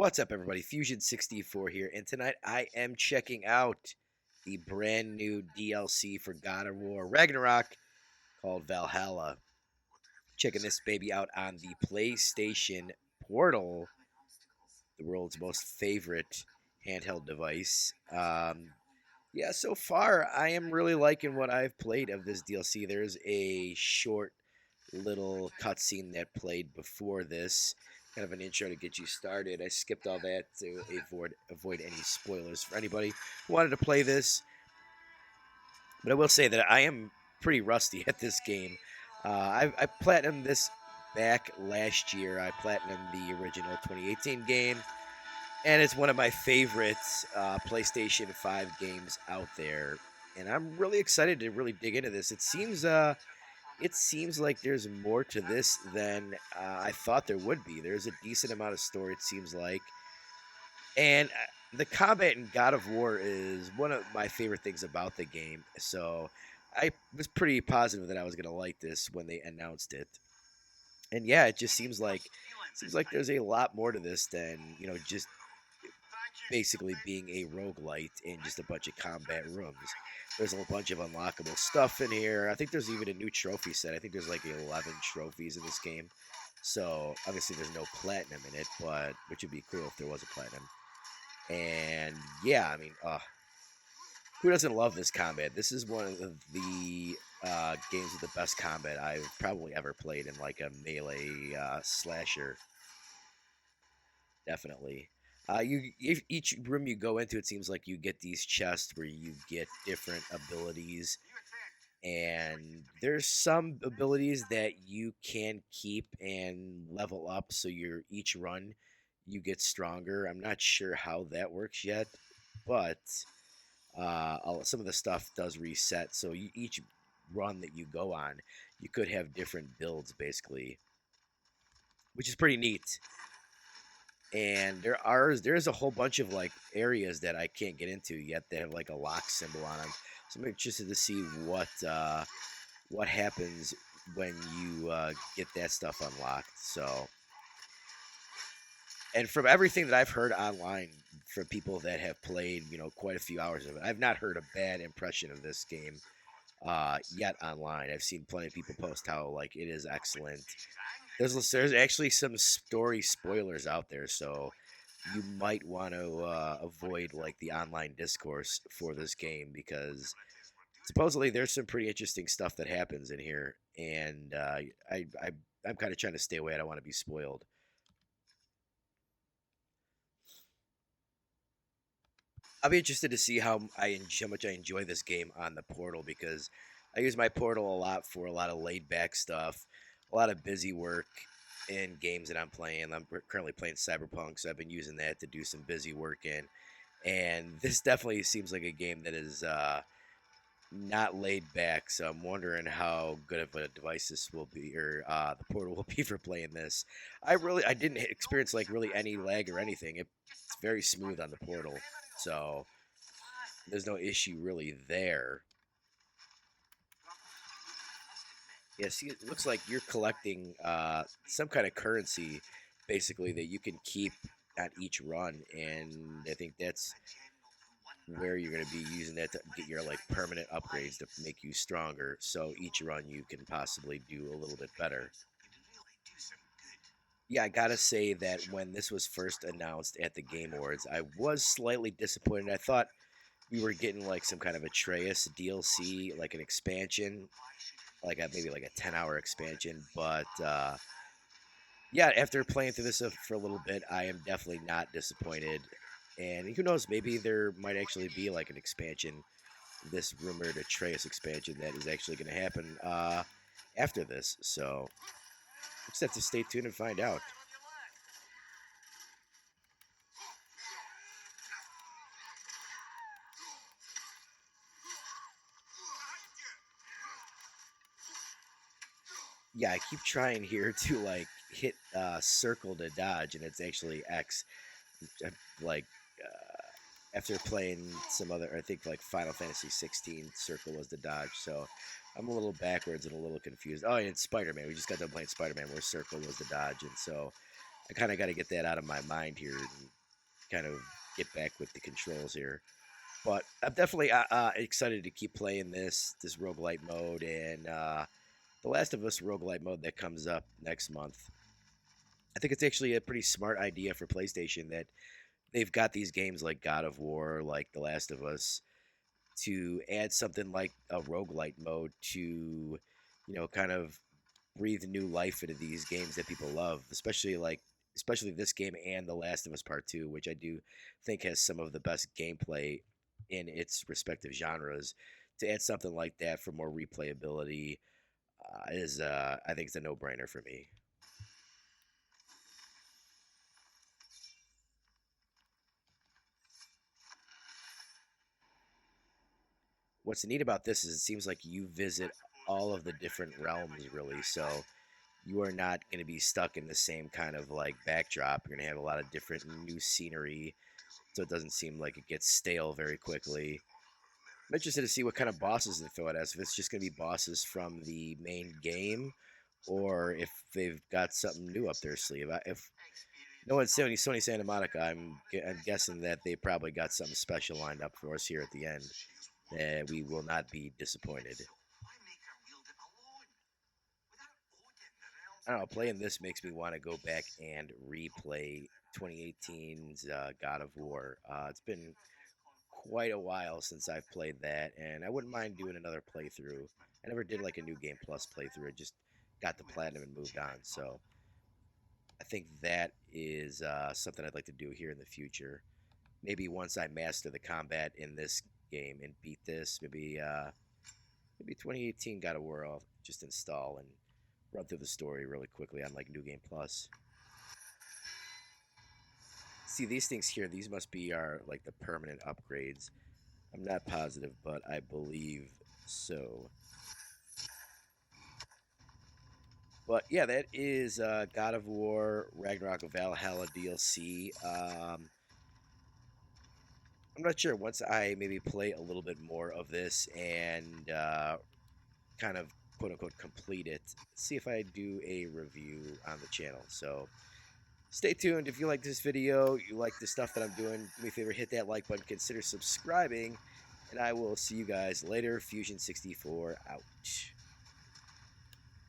What's up, everybody? Fusion64 here, and tonight I am checking out the brand new DLC for God of War Ragnarok called Valhalla. Checking this baby out on the PlayStation Portal, the world's most favorite handheld device. Yeah, so far I am really liking what I've played of this DLC. There's a short little cutscene that played before this, kind of an intro to get you started. I skipped all that to avoid any spoilers for anybody who wanted to play this. But I will say that I am pretty rusty at this game. I platinumed this back last year. I platinumed the original 2018 game, and it's one of my favorite PlayStation 5 games out there. And I'm really excited to really dig into this. It seems like there's more to this than I thought there would be. There's a decent amount of story, it seems like. And the combat in God of War is one of my favorite things about the game. So I was pretty positive that I was going to like this when they announced it. And yeah, it just seems like there's a lot more to this than, just basically being a roguelite in just a bunch of combat rooms. There's a bunch of unlockable stuff in here. I think there's even a new trophy set. I think there's like 11 trophies in this game. So obviously there's no platinum in it, but which would be cool if there was a platinum. And yeah, I mean, who doesn't love this combat? This is one of the games with the best combat I've probably ever played in like a melee slasher. Definitely. Each room you go into, it seems like you get these chests where you get different abilities, and there's some abilities that you can keep and level up. So each run you get stronger. I'm not sure how that works yet, but some of the stuff does reset. So each run that you go on, you could have different builds basically, which is pretty neat. And there's a whole bunch of like areas that I can't get into yet that have like a lock symbol on them. So I'm interested to see what happens when you get that stuff unlocked. So, and from everything that I've heard online from people that have played, quite a few hours of it, I've not heard a bad impression of this game yet online. I've seen plenty of people post how like it is excellent. There's actually some story spoilers out there, so you might want to avoid like the online discourse for this game because supposedly there's some pretty interesting stuff that happens in here, and I'm kind of trying to stay away. I don't want to be spoiled. I'll be interested to see how much I enjoy this game on the portal because I use my portal a lot for a lot of laid back stuff, a lot of busy work in games that I'm playing. I'm currently playing Cyberpunk, so I've been using that to do some busy work in. And this definitely seems like a game that is not laid back. So I'm wondering how good of a device this will be, or the portal will be for playing this. I didn't experience like really any lag or anything. It's very smooth on the portal, so there's no issue really there. Yeah, see, it looks like you're collecting some kind of currency, basically, that you can keep at each run, and I think that's where you're going to be using that to get your like permanent upgrades to make you stronger. So each run you can possibly do a little bit better. Yeah, I gotta say that when this was first announced at the Game Awards, I was slightly disappointed. I thought we were getting like some kind of Atreus DLC, like an expansion, maybe like a 10-hour expansion. But yeah, after playing through this for a little bit, I am definitely not disappointed. And who knows, maybe there might actually be like an expansion, this rumored Atreus expansion that is actually going to happen after this. So we just have to stay tuned and find out. Yeah, I keep trying here to like hit circle to dodge, and it's actually X. Like after playing some other, I think like Final Fantasy 16, circle was the dodge. So I'm a little backwards and a little confused. Oh, and Spider Man. We just got done playing Spider Man, where circle was the dodge, and so I kind of got to get that out of my mind here and kind of get back with the controls here. But I'm definitely excited to keep playing this roguelite mode and the Last of Us roguelite mode that comes up next month. I think it's actually a pretty smart idea for PlayStation that they've got these games like God of War, like The Last of Us, to add something like a roguelite mode to, kind of breathe new life into these games that people love, especially this game and The Last of Us Part 2, which I do think has some of the best gameplay in its respective genres. To add something like that for more replayability is I think it's a no-brainer for me. What's neat about this is it seems like you visit all of the different realms really, so you are not going to be stuck in the same kind of like backdrop. You're going to have a lot of different new scenery, so it doesn't seem like it gets stale very quickly. I'm interested to see what kind of bosses they throw at us. If it's just going to be bosses from the main game, or if they've got something new up their sleeve. If no one's Sony Santa Monica, I'm guessing that they probably got something special lined up for us here at the end that we will not be disappointed. I don't know. Playing this makes me want to go back and replay 2018's God of War. It's been quite a while since I've played that, and I wouldn't mind doing another playthrough. I never did like a new game plus playthrough. I just got the platinum and moved on. So I think that is something I'd like to do here in the future. Maybe once I master the combat in this game and beat this, maybe 2018 God of War I'll just install and run through the story really quickly on like New Game Plus. See these things here, these must be our like the permanent upgrades. I'm not positive, but I believe so. But yeah, that is God of War Ragnarok of Valhalla DLC. I'm not sure. Once I maybe play a little bit more of this and kind of quote unquote complete it, see if I do a review on the channel. So stay tuned. If you like this video, you like the stuff that I'm doing, do me a favor, hit that like button, consider subscribing, and I will see you guys later. Fusion 64 out.